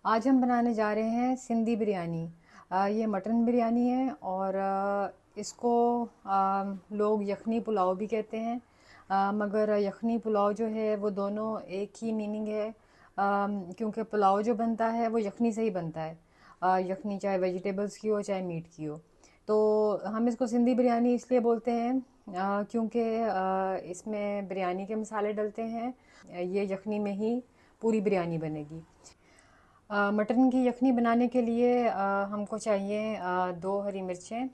आज हम बनाने जा रहे हैं सिंधी बिरयानी। ये मटन बिरयानी है और इसको लोग यखनी पुलाव भी कहते हैं। मगर यखनी पुलाव जो है वो दोनों एक ही मीनिंग है। क्योंकि पुलाव जो बनता है वो यखनी से ही बनता है। यखनी चाहे वेजिटेबल्स की हो चाहे मीट की हो। तो हम इसको सिंधी बिरयानी इसलिए बोलते हैं क्योंकि इसमें बिरयानी के मसाले डलते हैं। ये यखनी में ही पूरी बिरयानी बनेगी। मटन की यखनी बनाने के लिए हमको चाहिए दो हरी मिर्चें,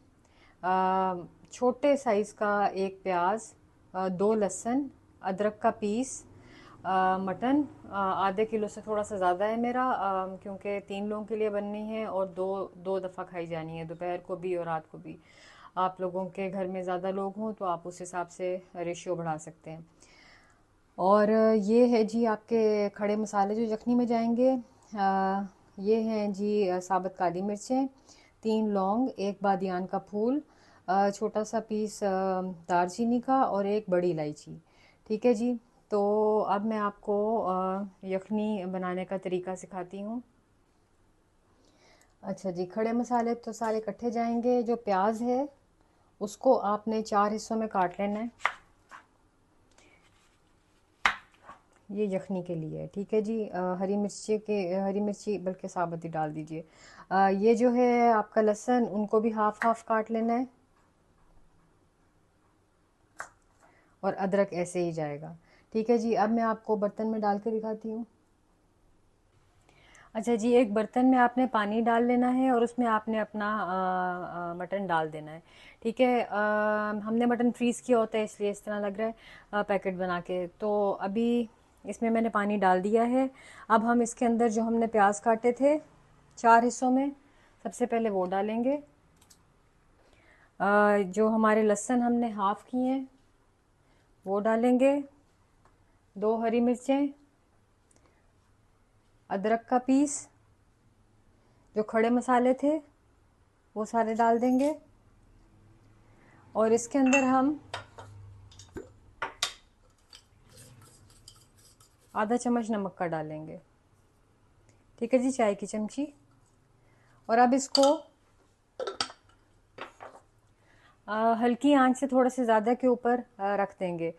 छोटे साइज़ का एक प्याज, दो लहसुन, अदरक का पीस। मटन आधे किलो से थोड़ा सा ज़्यादा है मेरा, क्योंकि 3 लोगों के लिए बननी है और दो दो दफ़ा खाई जानी है, दोपहर को भी और रात को भी। आप लोगों के घर में ज़्यादा लोग हों तो आप उस हिसाब से रेशियो बढ़ा सकते हैं। और ये है जी आपके खड़े मसाले जो यखनी में जाएंगे। ये हैं जी साबुत काली मिर्चें, 3 लौंग, एक बादियान का फूल, छोटा सा पीस दालचीनी का और एक बड़ी इलायची। ठीक है जी। तो अब मैं आपको यखनी बनाने का तरीका सिखाती हूँ। अच्छा जी, खड़े मसाले तो सारे इकट्ठे जाएंगे। जो प्याज है उसको आपने 4 हिस्सों में काट लेना है। ये यखनी के लिए है। ठीक है जी। हरी मिर्ची बल्कि साबुत ही डाल दीजिए। ये जो है आपका लहसुन, उनको भी हाफ हाफ काट लेना है और अदरक ऐसे ही जाएगा। ठीक है जी। अब मैं आपको बर्तन में डाल के दिखाती हूँ। अच्छा जी, एक बर्तन में आपने पानी डाल लेना है और उसमें आपने अपना मटन डाल देना है। ठीक है। हमने मटन फ्रीज़ किया होता है इसलिए इस तरह लग रहा है, पैकेट बना के। तो अभी इसमें मैंने पानी डाल दिया है। अब हम इसके अंदर जो हमने प्याज काटे थे 4 हिस्सों में, सबसे पहले वो डालेंगे। जो हमारे लहसुन हमने हाफ़ किए हैं वो डालेंगे। दो हरी मिर्चें, अदरक का पीस, जो खड़े मसाले थे वो सारे डाल देंगे। और इसके अंदर हम आधा चम्मच नमक का डालेंगे। ठीक है जी, चाय की चमची। और अब इसको हल्की आंच से थोड़ा से ज़्यादा के ऊपर रख देंगे।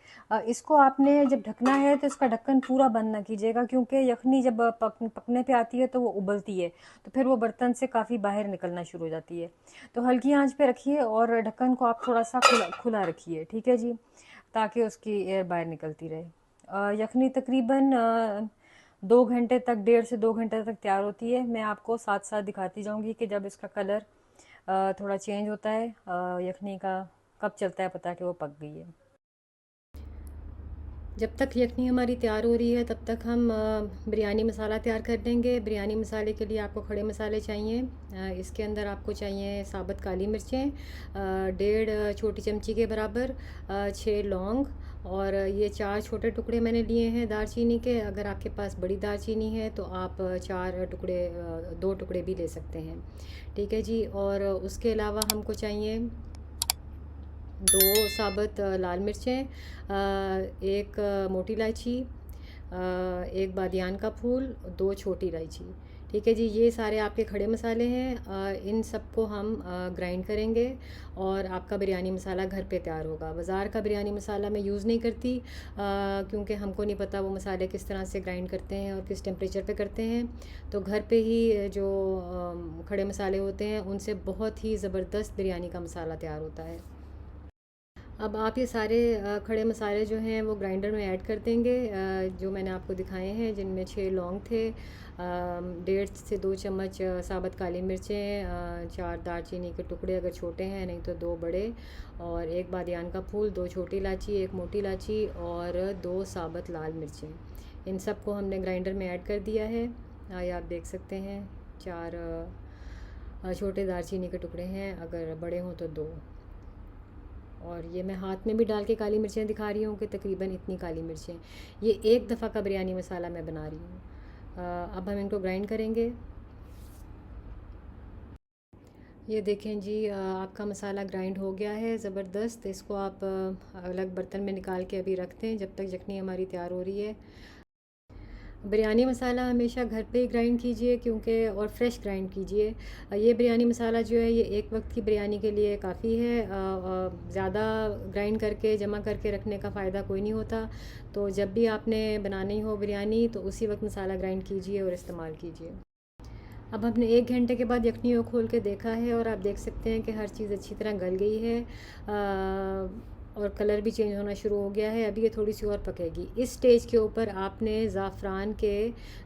इसको आपने जब ढकना है तो इसका ढक्कन पूरा बंद ना कीजिएगा, क्योंकि यखनी जब पकने पे आती है तो वो उबलती है, तो फिर वो बर्तन से काफ़ी बाहर निकलना शुरू हो जाती है। तो हल्की आंच पे रखिए और ढक्कन को आप थोड़ा सा खुला खुला रखिए। ठीक है जी, ताकि उसकी एयर बाहर निकलती रहे। यखनी तकरीबन 2 घंटे तक, 1.5 से 2 घंटे तक तैयार होती है। मैं आपको साथ साथ दिखाती जाऊंगी कि जब इसका कलर थोड़ा चेंज होता है यखनी का, कब चलता है पता कि वो पक गई है। जब तक यखनी हमारी तैयार हो रही है तब तक हम बिरयानी मसाला तैयार कर देंगे। बिरयानी मसाले के लिए आपको खड़े मसाले चाहिए। इसके अंदर आपको चाहिए साबुत काली मिर्चें, 1.5 छोटी चमची के बराबर, 6 लौंग, और ये 4 छोटे टुकड़े मैंने लिए हैं दालचीनी के। अगर आपके पास बड़ी दालचीनी है तो आप 4 टुकड़े, 2 टुकड़े भी ले सकते हैं। ठीक है जी। और उसके अलावा हमको चाहिए 2 साबुत लाल मिर्चें, एक मोटी इलायची, एक बादियान का फूल, 2 छोटी इलायची। ठीक है जी, ये सारे आपके खड़े मसाले हैं। इन सबको हम ग्राइंड करेंगे और आपका बिरयानी मसाला घर पे तैयार होगा। बाज़ार का बिरयानी मसाला मैं यूज़ नहीं करती, क्योंकि हमको नहीं पता वो मसाले किस तरह से ग्राइंड करते हैं और किस टेम्परेचर पे करते हैं। तो घर पे ही जो खड़े मसाले होते हैं उनसे बहुत ही ज़बरदस्त बिरयानी का मसाला तैयार होता है। अब आप ये सारे खड़े मसाले जो हैं वो ग्राइंडर में ऐड कर देंगे, जो मैंने आपको दिखाए हैं, जिनमें 6 लौंग थे, 1.5 से 2 चम्मच साबुत काली मिर्चें, 4 दालचीनी के टुकड़े अगर छोटे हैं, नहीं तो 2 बड़े, और एक बादियान का फूल, 2 छोटी इलायची, एक मोटी इलायची, और 2 साबुत लाल मिर्चें। इन सब को हमने ग्राइंडर में ऐड कर दिया है। ये आप देख सकते हैं, 4 छोटे दालचीनी के टुकड़े हैं, अगर बड़े हों तो 2। और ये मैं हाथ में भी डाल के काली मिर्चें दिखा रही हूँ कि तकरीबन इतनी काली मिर्चें। ये एक दफ़ा का बिरयानी मसाला मैं बना रही हूँ। अब हम इनको ग्राइंड करेंगे। ये देखें जी, आपका मसाला ग्राइंड हो गया है ज़बरदस्त। इसको आप अलग बर्तन में निकाल के अभी रख दें जब तक यखनी हमारी तैयार हो रही है। बिरयानी मसाला हमेशा घर पे ही ग्राइंड कीजिए, क्योंकि और फ्रेश ग्राइंड कीजिए। ये बिरयानी मसाला जो है ये एक वक्त की बिरयानी के लिए काफ़ी है। ज़्यादा ग्राइंड करके जमा करके रखने का फ़ायदा कोई नहीं होता। तो जब भी आपने बनानी हो बिरयानी तो उसी वक्त मसाला ग्राइंड कीजिए और इस्तेमाल कीजिए। अब हमने 1 घंटे के बाद यखनी को खोल के देखा है और आप देख सकते हैं कि हर चीज़ अच्छी तरह गल गई है, और कलर भी चेंज होना शुरू हो गया है। अभी ये थोड़ी सी और पकेगी। इस स्टेज के ऊपर आपने ज़ाफ़रान के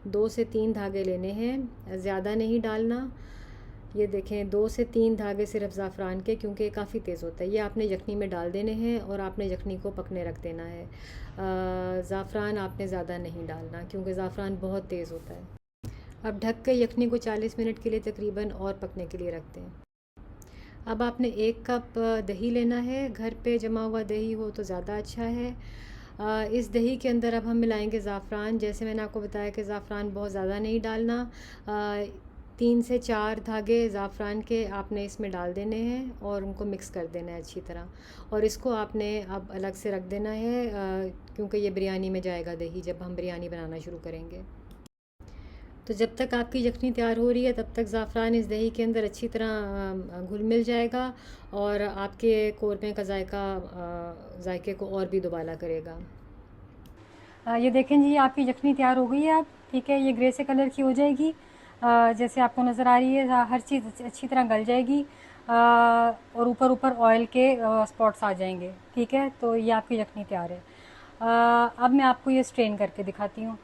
2 से 3 धागे लेने हैं, ज़्यादा नहीं डालना। ये देखें, 2 से 3 धागे सिर्फ ज़ाफ़रान के, क्योंकि ये काफ़ी तेज़ होता है। ये आपने यखनी में डाल देने हैं और आपने यखनी को पकने रख देना है। ज़ाफ़रान आपने ज़्यादा नहीं डालना, क्योंकि ज़ाफ़रान बहुत तेज़ होता है। अब ढक के यखनी को 40 मिनट के लिए तकरीबन और पकने के लिए रख दें। अब आपने 1 कप दही लेना है। घर पे जमा हुआ दही हो तो ज़्यादा अच्छा है। इस दही के अंदर अब हम मिलाएंगे ज़ाफ़रान। जैसे मैंने आपको बताया कि ज़ाफ़रान बहुत ज़्यादा नहीं डालना। 3 से 4 धागे ज़ाफ़रान के आपने इसमें डाल देने हैं और उनको मिक्स कर देना है अच्छी तरह। और इसको आपने अब अलग से रख देना है, क्योंकि ये बिरयानी में जाएगा दही जब हम बिरयानी बनाना शुरू करेंगे। तो जब तक आपकी यखनी तैयार हो रही है तब तक ज़ाफ़रान इस दही के अंदर अच्छी तरह घुल मिल जाएगा और आपके कौरमे का जायके को और भी दुबाला करेगा। ये देखें जी, आपकी यखनी तैयार हो गई है। अब ठीक है, ये ग्रे से कलर की हो जाएगी। जैसे आपको नज़र आ रही है, हर चीज़ अच्छी तरह गल जाएगी, और ऊपर ऊपर ऑयल के स्पॉट्स आ जाएंगे। ठीक है, तो ये आपकी यखनी तैयार है। अब मैं आपको ये स्ट्रेन करके दिखाती हूँ।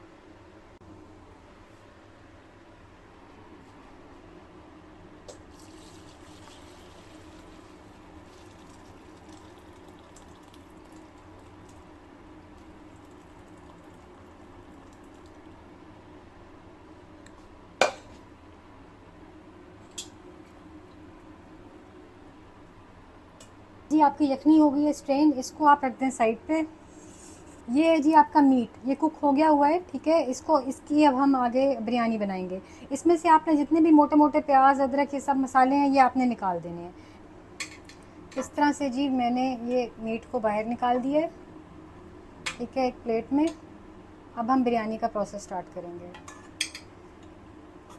जी, आपकी यखनी हो गई है स्ट्रेन। इसको आप रख दें साइड पे। ये है जी आपका मीट, ये कुक हो गया हुआ है। ठीक है, इसकी अब हम आगे बिरयानी बनाएंगे। इसमें से आपने जितने भी मोटे मोटे प्याज, अदरक, ये सब मसाले हैं, ये आपने निकाल देने हैं। इस तरह से जी मैंने ये मीट को बाहर निकाल दिया है। ठीक है, एक प्लेट में। अब हम बिरयानी का प्रोसेस स्टार्ट करेंगे,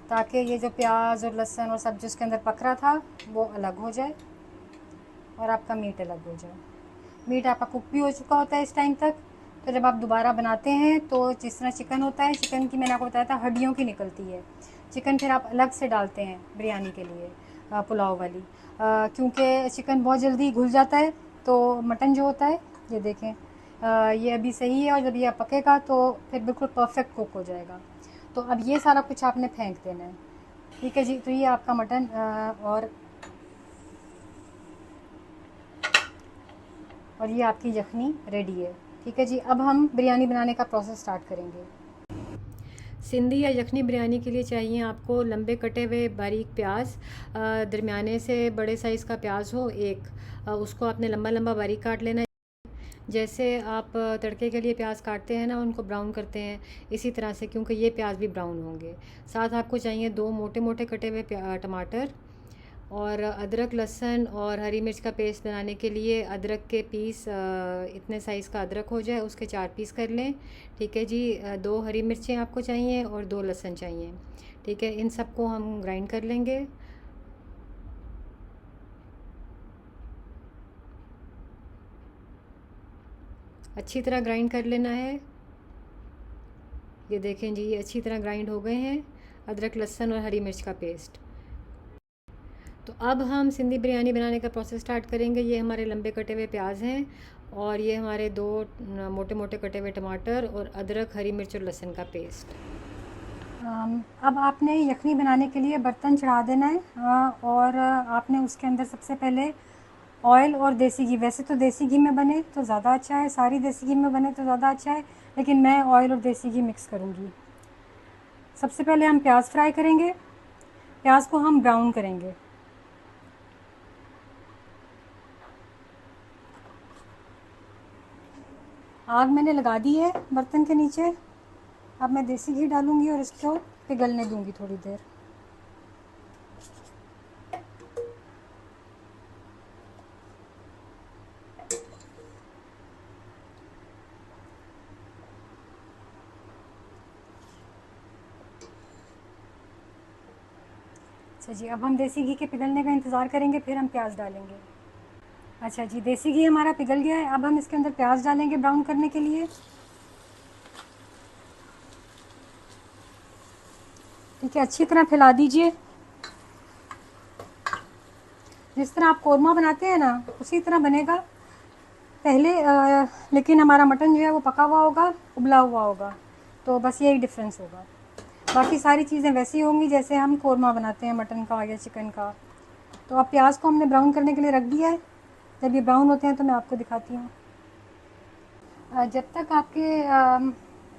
ताकि ये जो प्याज और लहसुन और सब जो इसके अंदर पक रहा था वो अलग हो जाए और आपका मीट अलग हो जाए। मीट आपका कुक भी हो चुका होता है इस टाइम तक। तो जब आप दोबारा बनाते हैं तो जिस तरह चिकन होता है, चिकन की मैंने आपको बताया था हड्डियों की निकलती है। चिकन फिर आप अलग से डालते हैं बिरयानी के लिए, पुलाव वाली, क्योंकि चिकन बहुत जल्दी घुल जाता है। तो मटन जो होता है, ये देखें, ये अभी सही है, और जब ये पकेगा तो फिर बिल्कुल परफेक्ट कुक हो जाएगा। तो अब ये सारा कुछ आपने फेंक देना है। ठीक है जी, तो ये आपका मटन और ये आपकी यखनी रेडी है। ठीक है जी, अब हम बिरयानी बनाने का प्रोसेस स्टार्ट करेंगे। सिंधी या यखनी बिरयानी के लिए चाहिए आपको लंबे कटे हुए बारीक प्याज। दरमियाने से बड़े साइज़ का प्याज हो एक, उसको आपने लंबा लंबा बारीक काट लेना है। जैसे आप तड़के के लिए प्याज काटते हैं ना, उनको ब्राउन करते हैं, इसी तरह से, क्योंकि ये प्याज भी ब्राउन होंगे। साथ आपको चाहिए 2 मोटे मोटे कटे हुए टमाटर, और अदरक, लहसुन और हरी मिर्च का पेस्ट बनाने के लिए अदरक के पीस, इतने साइज़ का अदरक हो जाए उसके 4 पीस कर लें। ठीक है जी, 2 हरी मिर्चें आपको चाहिए और 2 लहसुन चाहिए। ठीक है, इन सबको हम ग्राइंड कर लेंगे। अच्छी तरह ग्राइंड कर लेना है। ये देखें जी, ये अच्छी तरह ग्राइंड हो गए हैं, अदरक, लहसुन और हरी मिर्च का पेस्ट। तो अब हम सिंधी बिरयानी बनाने का प्रोसेस स्टार्ट करेंगे। ये हमारे लंबे कटे हुए प्याज हैं, और ये हमारे 2 मोटे मोटे कटे हुए टमाटर, और अदरक, हरी मिर्च और लहसुन का पेस्ट। अब आपने यखनी बनाने के लिए बर्तन चढ़ा देना है, और आपने उसके अंदर सबसे पहले ऑयल और देसी घी, वैसे तो देसी घी में बने तो ज़्यादा अच्छा है, सारी देसी घी में बने तो ज़्यादा अच्छा है, लेकिन मैं ऑयल और देसी घी मिक्स करूँगी। सबसे पहले हम प्याज फ्राई करेंगे। प्याज को हम ब्राउन करेंगे। आग मैंने लगा दी है बर्तन के नीचे। अब मैं देसी घी डालूंगी और इसको पिघलने दूंगी थोड़ी देर। अच्छा जी, अब हम देसी घी के पिघलने का इंतज़ार करेंगे, फिर हम प्याज डालेंगे। अच्छा जी, देसी घी हमारा पिघल गया है। अब हम इसके अंदर प्याज डालेंगे ब्राउन करने के लिए। ठीक है, अच्छी तरह फैला दीजिए। जिस तरह आप कौरमा बनाते हैं ना, उसी तरह बनेगा पहले, लेकिन हमारा मटन जो है वो पका हुआ होगा, उबला हुआ होगा। तो बस यही डिफरेंस होगा। बाकी सारी चीज़ें वैसी होंगी जैसे हम कौरमा बनाते हैं मटन का या चिकन का। तो अब प्याज को हमने ब्राउन करने के लिए रख दिया है। जब ये ब्राउन होते हैं तो मैं आपको दिखाती हूँ। जब तक आपके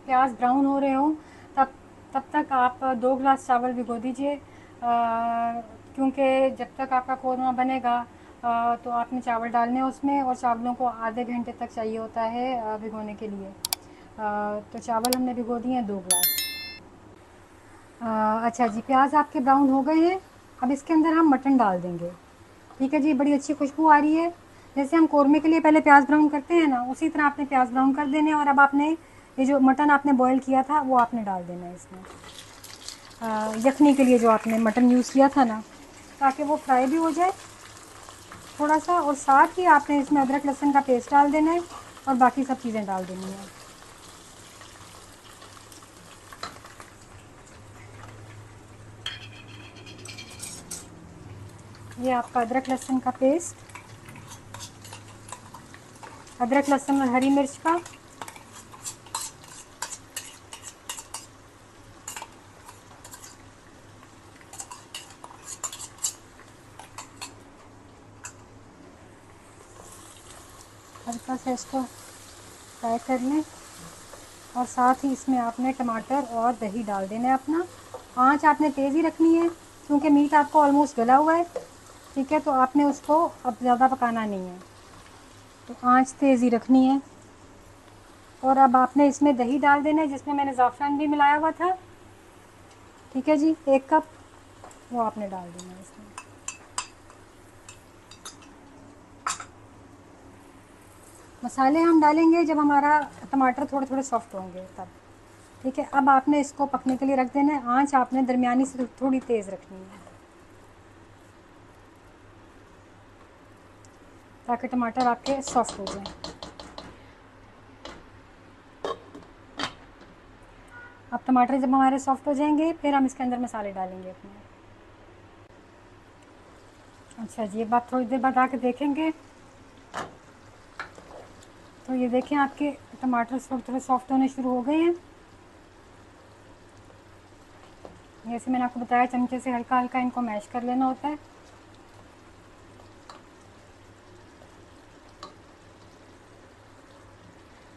प्याज ब्राउन हो रहे हों, तब तब तक आप 2 गिलास चावल भिगो दीजिए, क्योंकि जब तक आपका कौरमा बनेगा तो आपने चावल डालने हैं उसमें, और चावलों को आधे घंटे तक चाहिए होता है भिगोने के लिए। तो चावल हमने भिगो दिए हैं 2 गिलास। अच्छा जी, प्याज आपके ब्राउन हो गए हैं। अब इसके अंदर हम मटन डाल देंगे। ठीक है जी, बड़ी अच्छी खुशबू आ रही है। जैसे हम कौरमे के लिए पहले प्याज ब्राउन करते हैं ना, उसी तरह आपने प्याज ब्राउन कर देने। और अब आपने ये जो मटन आपने बॉईल किया था वो आपने डाल देना है इसमें, यखनी के लिए जो आपने मटन यूज़ किया था ना, ताकि वो फ्राई भी हो जाए थोड़ा सा। और साथ ही आपने इसमें अदरक लहसुन का पेस्ट डाल देना है और बाकी सब चीज़ें डाल देनी है। ये आपका अदरक लहसुन का पेस्ट, अदरक लहसुन और हरी मिर्च का। हल्का सा इसको फ्राई कर लें, और साथ ही इसमें आपने टमाटर और दही डाल देना है अपना। आँच आपने तेज़ ही रखनी है, क्योंकि मीट आपको ऑलमोस्ट गला हुआ है। ठीक है, तो आपने उसको अब ज़्यादा पकाना नहीं है, तो आँच तेज़ ही रखनी है। और अब आपने इसमें दही डाल देना है, जिसमें मैंने ज़ाफ़रान भी मिलाया हुआ था। ठीक है जी, 1 कप वो आपने डाल देना है इसमें। मसाले हम डालेंगे जब हमारा टमाटर थोड़े थोड़े सॉफ्ट होंगे तब। ठीक है, अब आपने इसको पकने के लिए रख देना है। आँच आपने दरमियानी से थोड़ी तेज़ रखनी है, ताकि टमाटर आपके सॉफ्ट हो जाएं। अब टमाटर जब हमारे सॉफ्ट हो जाएंगे, फिर हम इसके अंदर मसाले डालेंगे अपने। अच्छा जी, ये बात थोड़ी देर बाद आके देखेंगे। तो ये देखें, आपके टमाटर थोड़े थोड़े सॉफ्ट होने शुरू हो गए हैं। जैसे मैंने आपको बताया, चमचे से हल्का हल्का इनको मैश कर लेना होता है।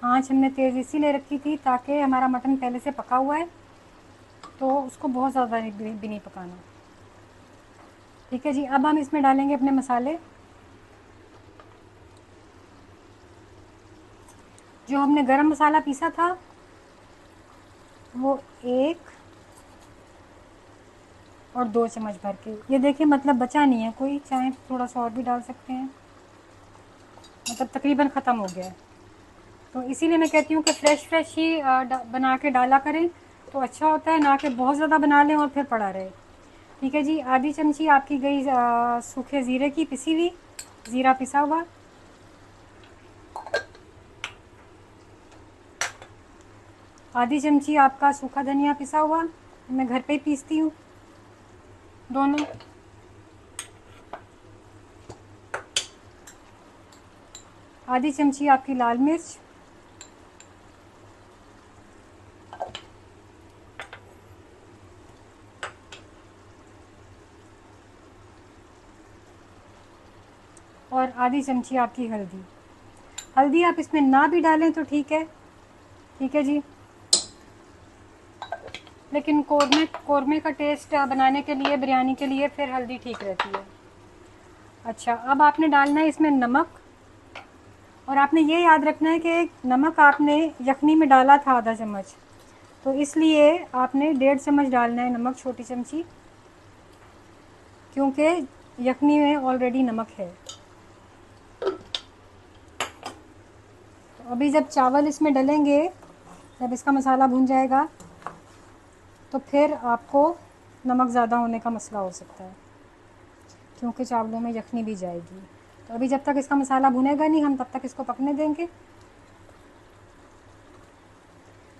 आँच हमने तेज़ इसीलिए रखी थी ताकि हमारा मटन पहले से पका हुआ है, तो उसको बहुत ज़्यादा भी नहीं पकाना। ठीक है जी, अब हम इसमें डालेंगे अपने मसाले। जो हमने गरम मसाला पीसा था वो 1 और 2 चम्मच भर के। ये देखिए, मतलब बचा नहीं है कोई, चाहे थोड़ा सा और भी डाल सकते हैं, मतलब तकरीबन ख़त्म हो गया है। तो इसीलिए मैं कहती हूँ कि फ़्रेश फ़्रेश ही बना के डाला करें तो अच्छा होता है, ना कि बहुत ज़्यादा बना लें और फिर पड़ा रहे। ठीक है जी, आधी चमची आपकी गई सूखे ज़ीरे की पिसी हुई, ज़ीरा पिसा हुआ। आधी चमची आपका सूखा धनिया पिसा हुआ, मैं घर पे ही पीसती हूँ दोनों। आधी चमची आपकी लाल मिर्च, और आधी चमची आपकी हल्दी। हल्दी आप इसमें ना भी डालें तो ठीक है। ठीक है जी, लेकिन कौरमे का टेस्ट बनाने के लिए, बिरयानी के लिए फिर हल्दी ठीक रहती है। अच्छा, अब आपने डालना है इसमें नमक, और आपने ये याद रखना है कि नमक आपने यखनी में डाला था आधा चम्मच, तो इसलिए आपने 1.5 चम्मच डालना है नमक, छोटी चमची, क्योंकि यखनी में ऑलरेडी नमक है। तो अभी जब चावल इसमें डलेंगे, जब इसका मसाला भुन जाएगा, तो फिर आपको नमक ज़्यादा होने का मसला हो सकता है, क्योंकि चावलों में यखनी भी जाएगी। तो अभी जब तक इसका मसाला भुनेगा नहीं, हम तब तक इसको पकने देंगे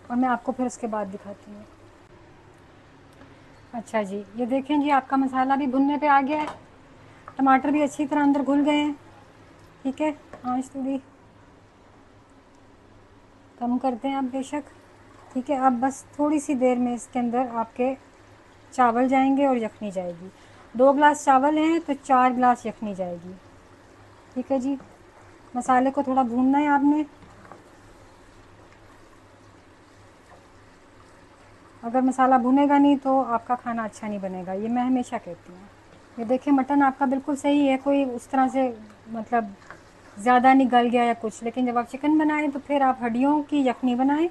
और मैं आपको फिर उसके बाद दिखाती हूँ। अच्छा जी, ये देखें जी, आपका मसाला भी भुनने पे आ गया है, टमाटर भी अच्छी तरह अंदर घुल गए हैं। ठीक है, आँच थोड़ी कम करते हैं अब बेशक। ठीक है, अब बस थोड़ी सी देर में इसके अंदर आपके चावल जाएंगे और यखनी जाएगी। 2 गिलास चावल हैं तो 4 गिलास यखनी जाएगी। ठीक है जी, मसाले को थोड़ा भूनना है आपने। अगर मसाला भुनेगा नहीं तो आपका खाना अच्छा नहीं बनेगा, ये मैं हमेशा कहती हूँ। ये देखिए, मटन आपका बिल्कुल सही है, कोई उस तरह से मतलब ज़्यादा नहीं गल गया या कुछ। लेकिन जब आप चिकन बनाएं तो फिर आप हड्डियों की यखनी बनाएं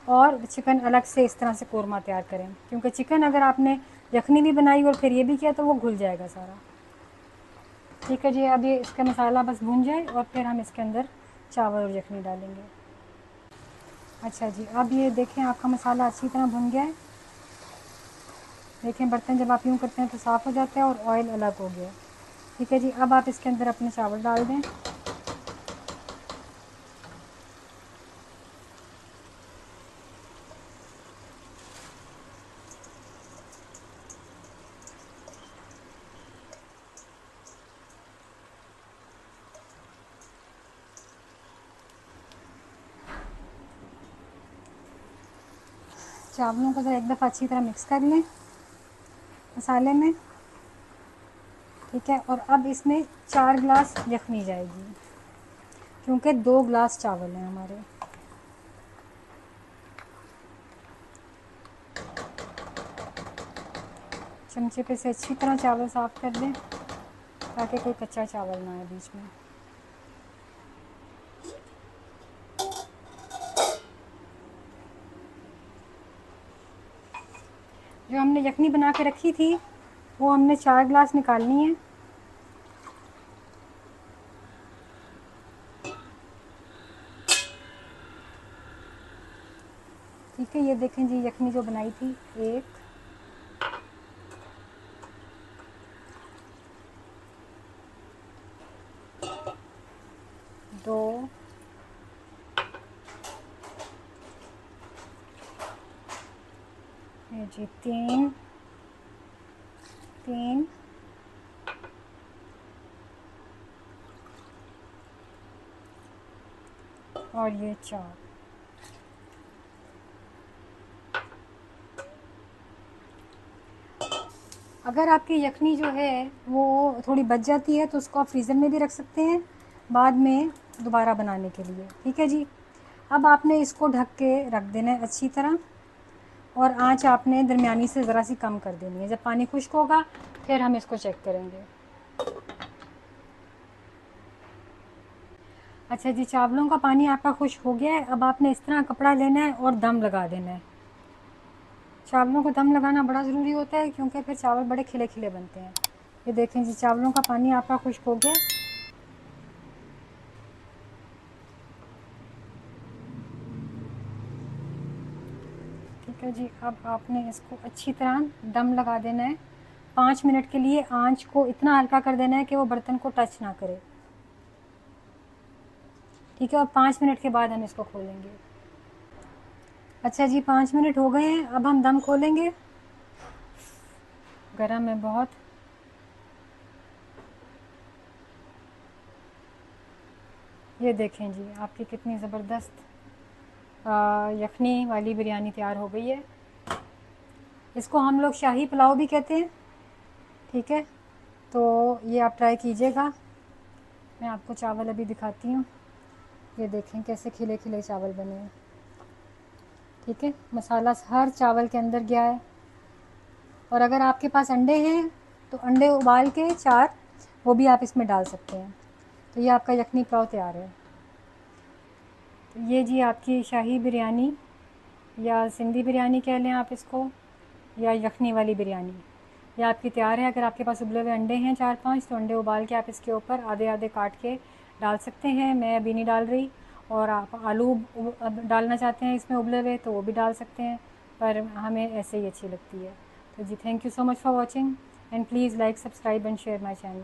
और चिकन अलग से इस तरह से कोरमा तैयार करें, क्योंकि चिकन अगर आपने यखनी भी बनाई और फिर ये भी किया तो वो घुल जाएगा सारा। ठीक है जी, अब ये इसका मसाला बस भून जाए और फिर हम इसके अंदर चावल और यखनी डालेंगे। अच्छा जी, अब ये देखें आपका मसाला अच्छी तरह भुन गया है। देखें, बर्तन जब आप यूँ करते हैं तो साफ़ हो जाता है और ऑयल अलग हो गया। ठीक है जी, अब आप इसके अंदर अपने चावल डाल दें। चावलों को ज़रा एक दफ़ा अच्छी तरह मिक्स कर लें मसाले में। ठीक है, और अब इसमें 4 गिलास यखनी जाएगी, क्योंकि 2 गिलास चावल हैं हमारे। चमचे पे से अच्छी तरह चावल साफ़ कर दें ताकि कोई कच्चा चावल ना आए बीच में। जो हमने यखनी बना के रखी थी वो हमने 4 गिलास निकालनी है। ठीक है, ये देखें जी, यखनी जो बनाई थी, 1 2 ये जी 3 और ये 4। अगर आपकी यखनी जो है वो थोड़ी बच जाती है तो उसको आप फ्रीज़र में भी रख सकते हैं बाद में दोबारा बनाने के लिए। ठीक है जी, अब आपने इसको ढक के रख देना है अच्छी तरह और आंच आपने दरमियानी से ज़रा सी कम कर देनी है। जब पानी खुश्क होगा फिर हम इसको चेक करेंगे। अच्छा जी, चावलों का पानी आपका खुश्क हो गया है। अब आपने इस तरह कपड़ा लेना है और दम लगा देना है। चावलों को दम लगाना बड़ा ज़रूरी होता है, क्योंकि फिर चावल बड़े खिले खिले बनते हैं। ये देखें जी, चावलों का पानी आपका खुश्क हो गया। ठीक है जी, अब आपने इसको अच्छी तरह दम लगा देना है 5 मिनट के लिए। आंच को इतना हल्का कर देना है कि वो बर्तन को टच ना करे। ठीक है, और 5 मिनट के बाद हम इसको खोलेंगे। अच्छा जी, 5 मिनट हो गए हैं, अब हम दम खोलेंगे। गरम है बहुत। ये देखें जी, आपकी कितनी ज़बरदस्त यखनी वाली बिरयानी तैयार हो गई है। इसको हम लोग शाही पुलाव भी कहते हैं। ठीक है, तो ये आप ट्राई कीजिएगा। मैं आपको चावल अभी दिखाती हूँ। ये देखें कैसे खिले खिले चावल बने हैं। ठीक है, मसाला हर चावल के अंदर गया है। और अगर आपके पास अंडे हैं तो अंडे उबाल के 4 वो भी आप इसमें डाल सकते हैं। तो ये आपका यखनी पुलाव तैयार है। तो ये जी आपकी शाही बिरयानी या सिंधी बिरयानी कह लें आप इसको, या यखनी वाली बिरयानी, ये आपकी तैयार है। अगर आपके पास उबले हुए अंडे हैं 4-5 तो अंडे उबाल के आप इसके ऊपर आधे आधे काट के डाल सकते हैं। मैं अभी नहीं डाल रही। और आप आलू डालना चाहते हैं इसमें उबले हुए तो वो भी डाल सकते हैं, पर हमें ऐसे ही अच्छी लगती है। तो जी, thank you so much for watching and please like, subscribe and share my channel.